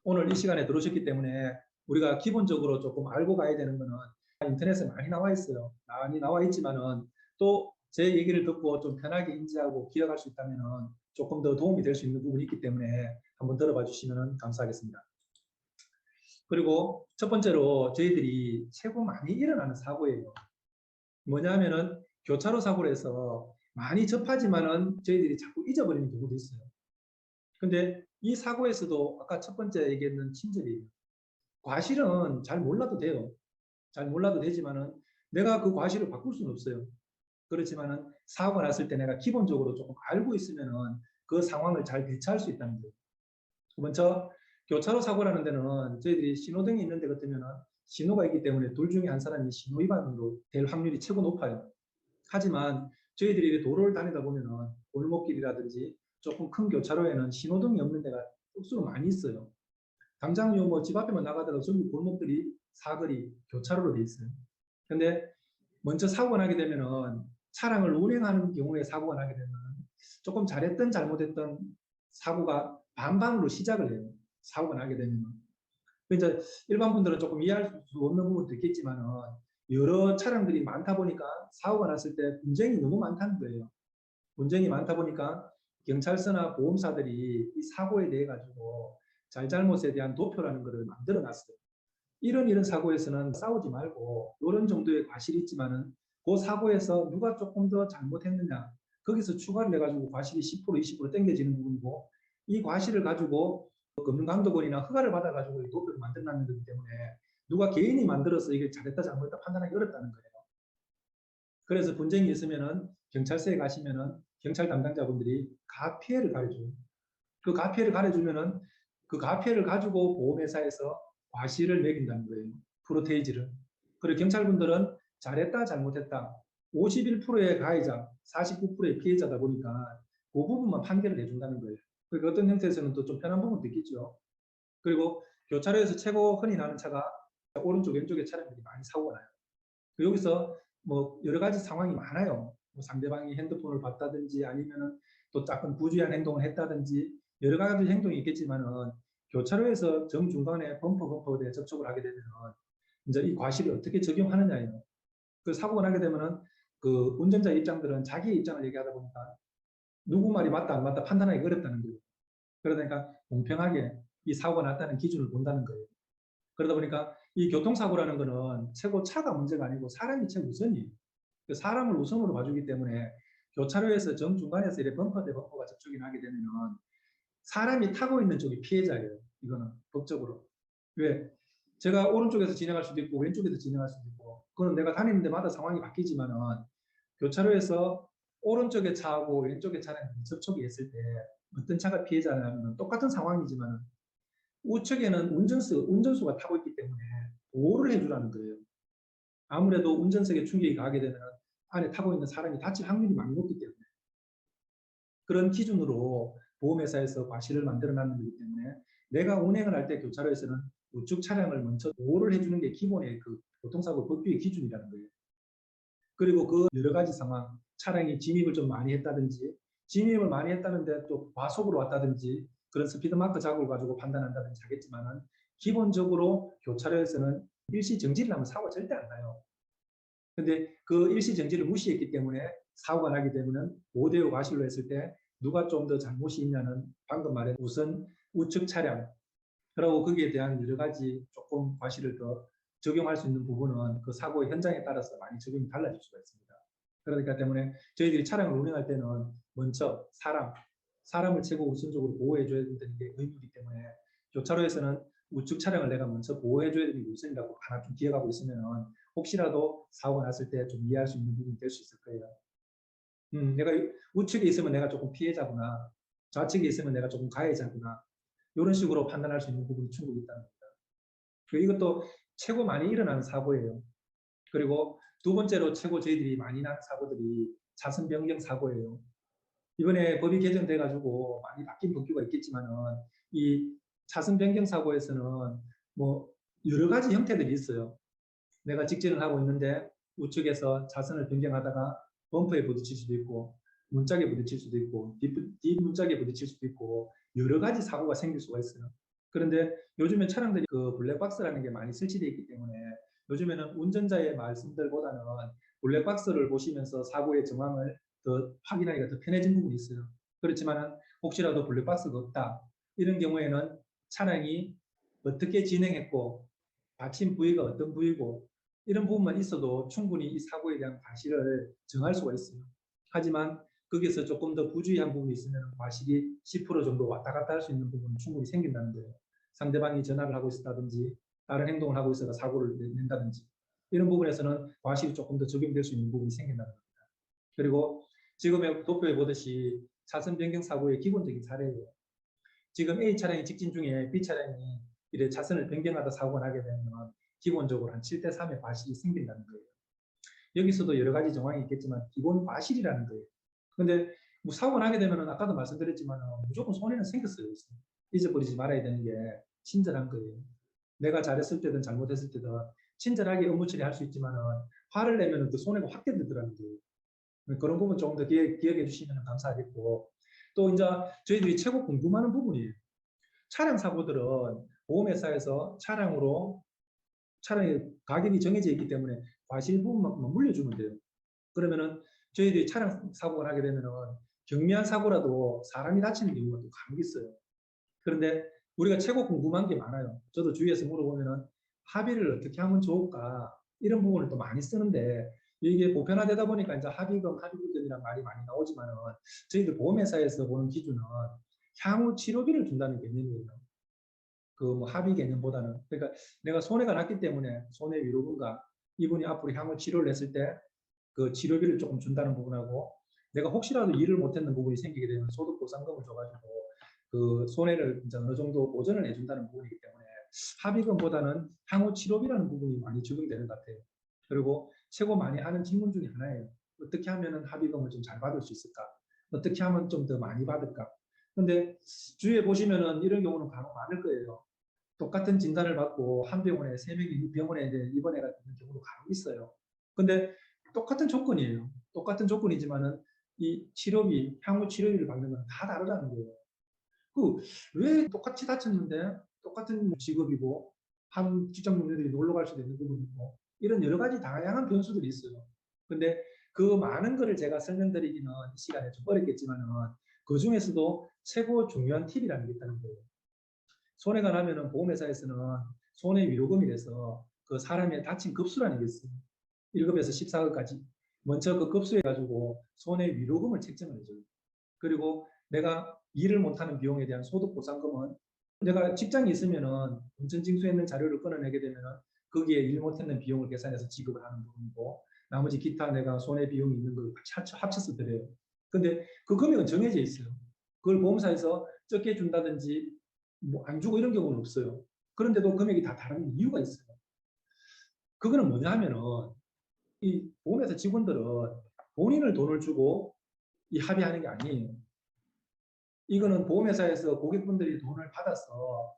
오늘 이 시간에 들어오셨기 때문에 우리가 기본적으로 조금 알고 가야 되는 거는 인터넷에 많이 나와 있어요. 많이 나와 있지만은 또 제 얘기를 듣고 좀 편하게 인지하고 기억할 수 있다면은 조금 더 도움이 될 수 있는 부분이 있기 때문에 한번 들어봐 주시면 감사하겠습니다. 그리고 첫 번째로 저희들이 최고 많이 일어나는 사고예요. 뭐냐면은 교차로 사고로 해서 많이 접하지만은 저희들이 자꾸 잊어버리는 경우도 있어요. 근데 이 사고에서도 아까 첫 번째 얘기했는 친절이에요. 과실은 잘 몰라도 돼요. 잘 몰라도 되지만은 내가 그 과실을 바꿀 수는 없어요. 그렇지만은 사고가 났을 때 내가 기본적으로 조금 알고 있으면은 그 상황을 잘 대처할 수 있다는 거예요. 먼저 교차로 사고라는 데는 저희들이 신호등이 있는 데 같으면은 신호가 있기 때문에 둘 중에 한 사람이 신호 위반으로 될 확률이 최고 높아요. 하지만 저희들이 도로를 다니다 보면은 골목길이라든지 조금 큰 교차로에는 신호등이 없는 데가 억수로 많이 있어요. 당장 뭐집 앞에만 나가다가 전부 골목들이 사거리 교차로로 돼 있어요. 근데 먼저 사고가 나게 되면은 차량을 운행하는 경우에 사고가 나게 되면 조금 잘했던 잘못했던 사고가 반반으로 시작을 해요. 사고가 나게 되면. 이제 일반 분들은 조금 이해할 수 없는 부분도 있겠지만은 여러 차량들이 많다 보니까 사고가 났을 때 분쟁이 너무 많다는 거예요. 분쟁이 많다 보니까 경찰서나 보험사들이 이 사고에 대해 가지고 잘잘못에 대한 도표라는 것을 만들어 놨어요. 이런 사고에서는 싸우지 말고 이런 정도의 과실이 있지만은 그 사고에서 누가 조금 더 잘못했느냐 거기서 추가를 해가지고 과실이 10% 20% 땡겨지는 부분이고 이 과실을 가지고 금융감독원이나 허가를 받아가지고 도표를 만들어놨는 거기 때문에 누가 개인이 만들어서 이게 잘했다 잘못했다 판단하기 어렵다는 거예요. 그래서 분쟁이 있으면은 경찰서에 가시면은 경찰 담당자분들이 가피해를 가려줘요. 그 가피해를 가려주면은 그 가피해를 가지고 보험회사에서 과실을 매긴다는 거예요. 프로테이지를. 그리고 경찰분들은 잘했다 잘못했다 51%의 가해자 49%의 피해자다 보니까 그 부분만 판결을 해준다는 거예요. 그러니까 어떤 형태에서는 또 좀 편한 부분도 있겠죠. 그리고 교차로에서 최고 흔히 나는 차가 오른쪽 왼쪽의 차량들이 많이 사고가 나요. 여기서 뭐 여러 가지 상황이 많아요. 뭐 상대방이 핸드폰을 봤다든지 아니면은 또 약간 부주의한 행동을 했다든지 여러 가지 행동이 있겠지만은 교차로에서 정중간에 범퍼에 접촉을 하게 되면은 이제 이 과실을 어떻게 적용하느냐예요. 그 사고가 나게 되면은 그 운전자 입장들은 자기 입장을 얘기하다 보니까 누구 말이 맞다 안 맞다 판단하기 어렵다는 거예요. 그러니까 공평하게 이 사고가 났다는 기준을 본다는 거예요. 그러다 보니까 이 교통사고라는 거는 최고 차가 문제가 아니고 사람이 최우선이에요. 그 사람을 우선으로 봐주기 때문에 교차로에서 정중간에서 이렇게 범퍼 대 범퍼가 접촉이 나게 되면은 사람이 타고 있는 쪽이 피해자예요. 이거는 법적으로. 왜? 제가 오른쪽에서 진행할 수도 있고 왼쪽에서 진행할 수도 있고 그건 내가 다니는 데마다 상황이 바뀌지만은 교차로에서 오른쪽의 차하고 왼쪽의 차량이 접촉이 했을 때 어떤 차가 피해자냐면 똑같은 상황이지만 우측에는 운전수가 타고 있기 때문에 보호를 해주라는 거예요. 아무래도 운전석에 충격이 가게 되면 안에 타고 있는 사람이 다칠 확률이 많이 높기 때문에 그런 기준으로 보험회사에서 과실을 만들어 놨는 거기 때문에 내가 운행을 할 때 교차로에서는 우측 차량을 먼저 보호를 해주는 게 기본의 그 교통사고 법규의 기준이라는 거예요. 그리고 그 여러 가지 상황, 차량이 진입을 좀 많이 했다든지 진입을 많이 했다는데 또 과속으로 왔다든지 그런 스피드 마크 자국을 가지고 판단한다든지 하겠지만은 기본적으로 교차로에서는 일시 정지를 하면 사고가 절대 안 나요. 근데 그 일시 정지를 무시했기 때문에 사고가 나게 되면은 5대5 과실로 했을 때 누가 좀 더 잘못이 있냐는 방금 말한 우선 우측 차량 그리고 거기에 대한 여러 가지 조금 과실을 더 적용할 수 있는 부분은 그 사고 현장에 따라서 많이 적용이 달라질 수가 있습니다. 그러니까 때문에 저희들이 차량을 운행할 때는 먼저 사람을 최고 우선적으로 보호해줘야 된다는 게 의무이기 때문에 교차로에서는 우측 차량을 내가 먼저 보호해줘야 되는 게 우선이라고 하나 좀 기억하고 있으면 혹시라도 사고가 났을 때 좀 이해할 수 있는 부분이 될 수 있을 거예요. 내가 우측에 있으면 내가 조금 피해자구나. 좌측에 있으면 내가 조금 가해자구나. 이런 식으로 판단할 수 있는 부분이 충분히 있다는 겁니다. 이것도 최고 많이 일어나는 사고예요. 그리고 두 번째로 최고 저희들이 많이 나는 사고들이 차선 변경 사고예요. 이번에 법이 개정돼 가지고 많이 바뀐 법규가 있겠지만은 이 차선 변경 사고에서는 뭐 여러 가지 형태들이 있어요. 내가 직진을 하고 있는데 우측에서 차선을 변경하다가 범퍼에 부딪힐 수도 있고 문짝에 부딪힐 수도 있고 뒷문짝에 부딪힐 수도 있고 여러 가지 사고가 생길 수가 있어요. 그런데 요즘에 차량들이 그 블랙박스라는 게 많이 설치되어 있기 때문에 요즘에는 운전자의 말씀들보다는 블랙박스를 보시면서 사고의 정황을 더 확인하기가 더 편해진 부분이 있어요. 그렇지만 혹시라도 블랙박스가 없다. 이런 경우에는 차량이 어떻게 진행했고 받침 부위가 어떤 부위고 이런 부분만 있어도 충분히 이 사고에 대한 과실을 정할 수가 있어요. 하지만 거기서 조금 더 부주의한 부분이 있으면 과실이 10% 정도 왔다 갔다 할 수 있는 부분은 충분히 생긴다는 거예요. 상대방이 전화를 하고 있었다든지 다른 행동을 하고 있어서 사고를 낸다든지 이런 부분에서는 과실이 조금 더 적용될 수 있는 부분이 생긴다는 겁니다. 그리고 지금의 도표에 보듯이 차선 변경 사고의 기본적인 사례예요. 지금 A 차량이 직진 중에 B 차량이 이래 차선을 변경하다 사고가 나게 되면 기본적으로 한 7대 3의 과실이 생긴다는 거예요. 여기서도 여러 가지 정황이 있겠지만 기본 과실이라는 거예요. 근데 뭐 사고가 나게 되면 아까도 말씀드렸지만 무조건 손해는 생겼어요. 잊어버리지 말아야 되는 게 친절한 거예요. 내가 잘했을 때든 잘못했을 때든 친절하게 업무 처리할 수 있지만 화를 내면 그 손해가 확 깨들더라는 거예요. 그런 부분 조금 더 기억해 주시면 감사하겠고 또 이제 저희들이 최고 궁금한 부분이에요. 차량 사고들은 보험회사에서 차량의 가격이 정해져 있기 때문에 과실 부분만큼만 물려주면 돼요. 그러면은 저희들이 차량 사고가 나게 되면은 경미한 사고라도 사람이 다치는 경우가 또 간혹 있어요. 그런데 우리가 최고 궁금한 게 많아요. 저도 주위에서 물어보면은 합의를 어떻게 하면 좋을까 이런 부분을 또 많이 쓰는데 이게 보편화되다 보니까 이제 합의금, 합의금이란 말이 많이 나오지만은 저희들 보험회사에서 보는 기준은 향후 치료비를 준다는 개념이에요. 그 뭐 합의 개념보다는 그러니까 내가 손해가 났기 때문에 손해위로금과 이분이 앞으로 향후 치료를 했을 때 그 치료비를 조금 준다는 부분하고 내가 혹시라도 일을 못했는 부분이 생기게 되면 소득보상금을 줘가지고 그 손해를 이제 어느 정도 보전을 해준다는 부분이기 때문에 합의금보다는 향후 치료비라는 부분이 많이 적용되는 것 같아요. 그리고 최고 많이 하는 질문 중에 하나예요. 어떻게 하면 합의금을 좀 잘 받을 수 있을까? 어떻게 하면 좀 더 많이 받을까? 근데 주위에 보시면은 이런 경우는 간혹 많을 거예요. 똑같은 진단을 받고 한 병원에 세 명이 병원에 입원해가 있는 경우도 간혹 있어요. 근데 똑같은 조건이에요. 똑같은 조건이지만은 이 치료비, 향후 치료비를 받는 건 다 다르다는 거예요. 그 왜 똑같이 다쳤는데 똑같은 직업이고 한 직장 동료들이 놀러 갈 수도 있는 부분이 있고 이런 여러 가지 다양한 변수들이 있어요. 근데 그 많은 거를 제가 설명드리기는 이 시간에 좀 어렵겠지만은 그 중에서도 최고 중요한 팁이라는 게 있다는 거예요. 손해가 나면은 보험회사에서는 손해위로금이라서 그 사람의 다친 급수라는 게 있어요. 1급에서 14급까지 먼저 그 급수해가지고 손해위로금을 책정을 해줘요. 그리고 내가 일을 못하는 비용에 대한 소득보상금은 내가 직장이 있으면은 운전징수에 있는 자료를 끊어내게 되면은 거기에 일 못했는 비용을 계산해서 지급을 하는 부분이고 나머지 기타 내가 손해비용이 있는 걸 같이 합쳐서 드려요. 근데 그 금액은 정해져 있어요. 그걸 보험사에서 적게 준다든지 뭐 안 주고 이런 경우는 없어요. 그런데도 금액이 다 다른 이유가 있어요. 그거는 뭐냐 하면은 이 보험회사 직원들은 본인을 돈을 주고 이 합의하는 게 아니에요. 이거는 보험회사에서 고객분들이 돈을 받아서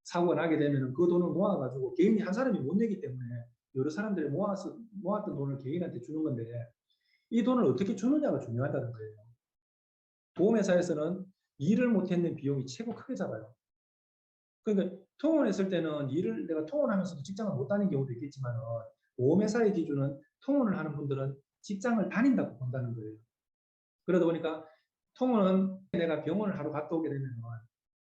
사고가 나게 되면 그 돈을 모아가지고 개인이 한 사람이 못 내기 때문에 여러 사람들이 모았던 돈을 개인한테 주는 건데 이 돈을 어떻게 주느냐가 중요하다는 거예요. 보험회사에서는 일을 못했는 비용이 최고 크게 잡아요. 그러니까 통원했을 때는 일을 내가 통원하면서도 직장을 못 다니는 경우도 있겠지만 보험회사의 기준은 통원을 하는 분들은 직장을 다닌다고 본다는 거예요. 그러다 보니까 통원은 내가 병원을 하루 갔다 오게 되면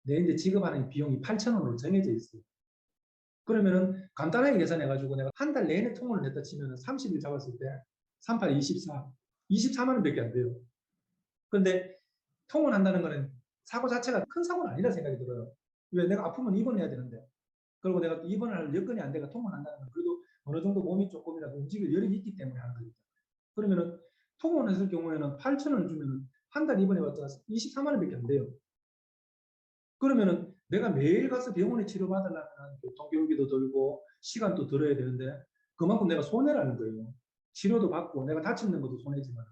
내 이제 지급하는 비용이 8,000원으로 정해져 있어요. 그러면은 간단하게 계산해가지고 내가 한 달 내내 통원을 했다 치면은 30일 잡았을 때 38, 24, 24만 원밖에 안 돼요. 그런데 통원한다는 거는 사고 자체가 큰 사고는 아니라 생각이 들어요. 왜 내가 아프면 입원해야 되는데 그리고 내가 입원을 할 여건이 안 돼가 통원한다는 건 그래도 어느 정도 몸이 조금이라도 움직일 여력이 있기 때문에 하는 거죠. 그러면은 통원했을 경우에는 8,000원을 주면은 한 달 입원해봤자 24만 원밖에 안 돼요. 그러면은 내가 매일 가서 병원에 치료받으려면 교통교육비도 들고 시간도 들어야 되는데 그만큼 내가 손해라는 거예요. 치료도 받고 내가 다치는 것도 손해지만.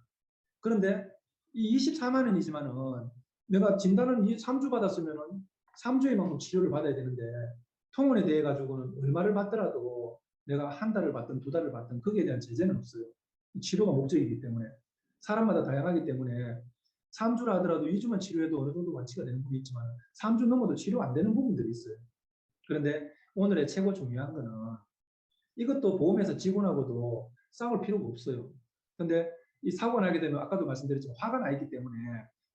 그런데 이 24만 원이지만은 내가 진단을 3주 받았으면은 3주에 만큼 치료를 받아야 되는데 통원에 대해 가지고는 얼마를 받더라도 내가 한 달을 받든 두 달을 받든 거기에 대한 제재는 없어요. 치료가 목적이기 때문에 사람마다 다양하기 때문에 3주라 하더라도 2주만 치료해도 어느 정도 완치가 되는 부분이 있지만 3주 넘어도 치료 안 되는 부분들이 있어요. 그런데 오늘의 최고 중요한 거는 이것도 보험회사 직원하고도 싸울 필요가 없어요. 근데 이 사고가 나게 되면 아까도 말씀드렸지만 화가 나 있기 때문에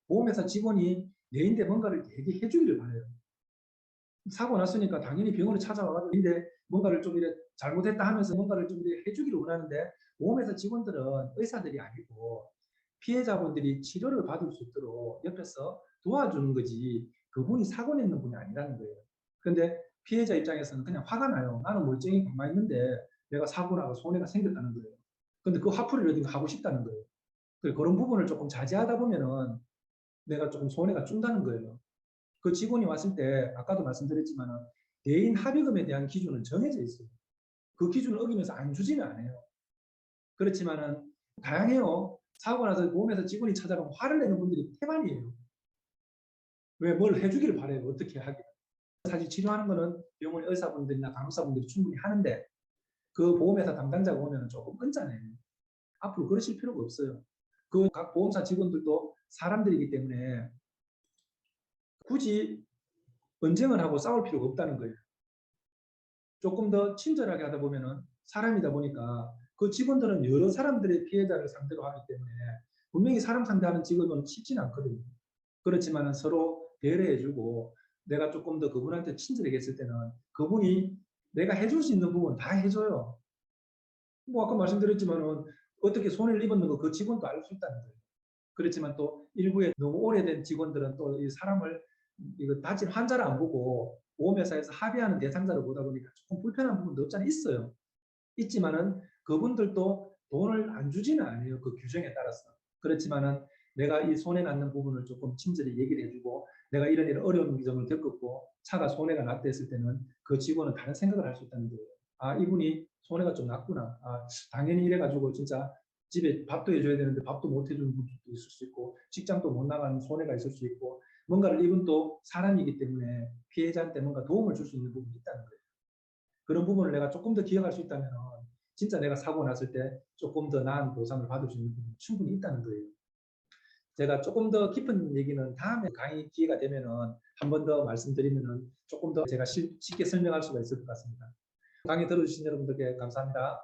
보험회사 직원이 내인데 뭔가를 얘기해 주기를 바래요. 사고 났으니까 당연히 병원에 찾아와가지고 근데 뭔가를 좀 이래 잘못했다 하면서 뭔가를 좀 이래 해주기를 원하는데 보험회사 직원들은 의사들이 아니고 피해자분들이 치료를 받을 수 있도록 옆에서 도와주는 거지 그분이 사고 냈는 분이 아니라는 거예요. 근데 피해자 입장에서는 그냥 화가 나요. 나는 멀쩡히 가만히 있는데 내가 사고 나고 손해가 생겼다는 거예요. 근데 그 화풀이를 어딘가 하고 싶다는 거예요. 그런 부분을 조금 자제하다 보면은 내가 조금 손해가 준다는 거예요. 그 직원이 왔을 때 아까도 말씀드렸지만 대인 합의금에 대한 기준은 정해져 있어요. 그 기준을 어기면서 안 주지는 않아요. 그렇지만은 다양해요. 사고 나서 보험회사 직원이 찾아가면 화를 내는 분들이 태반이에요. 왜 뭘 해주기를 바래요. 어떻게 하기. 사실 치료하는 거는 병원 의사분들이나 간호사분들이 충분히 하는데 그 보험회사 담당자가 오면 조금 끈잖아요. 앞으로 그러실 필요가 없어요. 그 각 보험사 직원들도 사람들이기 때문에 굳이 언쟁을 하고 싸울 필요가 없다는 거예요. 조금 더 친절하게 하다 보면은 사람이다 보니까 그 직원들은 여러 사람들의 피해자를 상대로 하기 때문에 분명히 사람 상대하는 직업은 쉽지는 않거든요. 그렇지만 서로 배려해주고 내가 조금 더 그분한테 친절하게 했을 때는 그분이 내가 해줄 수 있는 부분 다 해줘요. 뭐 아까 말씀드렸지만은 어떻게 손해를 입었는 거 그 직원도 알 수 있다는 거예요. 그렇지만 또 일부의 너무 오래된 직원들은 또 이 사람을 이거 다친 환자를 안 보고 보험회사에서 합의하는 대상자를 보다 보니까 조금 불편한 부분도 없지 않아 있어요. 있지만은 그분들도 돈을 안 주지는 않아요. 그 규정에 따라서. 그렇지만은 내가 이 손해 났는 부분을 조금 친절히 얘기를 해주고 내가 이런 어려운 점을 겪었고 차가 손해가 났다 했을 때는 그 직원은 다른 생각을 할 수 있다는 거예요. 아, 이분이 손해가 좀 났구나. 아, 당연히 이래가지고 진짜 집에 밥도 해줘야 되는데 밥도 못 해주는 분도 있을 수 있고 직장도 못 나가는 손해가 있을 수 있고 뭔가를 이분도 사람이기 때문에 피해자한테 뭔가 도움을 줄 수 있는 부분이 있다는 거예요. 그런 부분을 내가 조금 더 기억할 수 있다면 진짜 내가 사고 났을 때 조금 더 나은 보상을 받을 수 있는 부분이 충분히 있다는 거예요. 제가 조금 더 깊은 얘기는 다음에 강의 기회가 되면은 한 번 더 말씀드리면은 조금 더 제가 쉽게 설명할 수가 있을 것 같습니다. 강의 들어주신 여러분들께 감사합니다.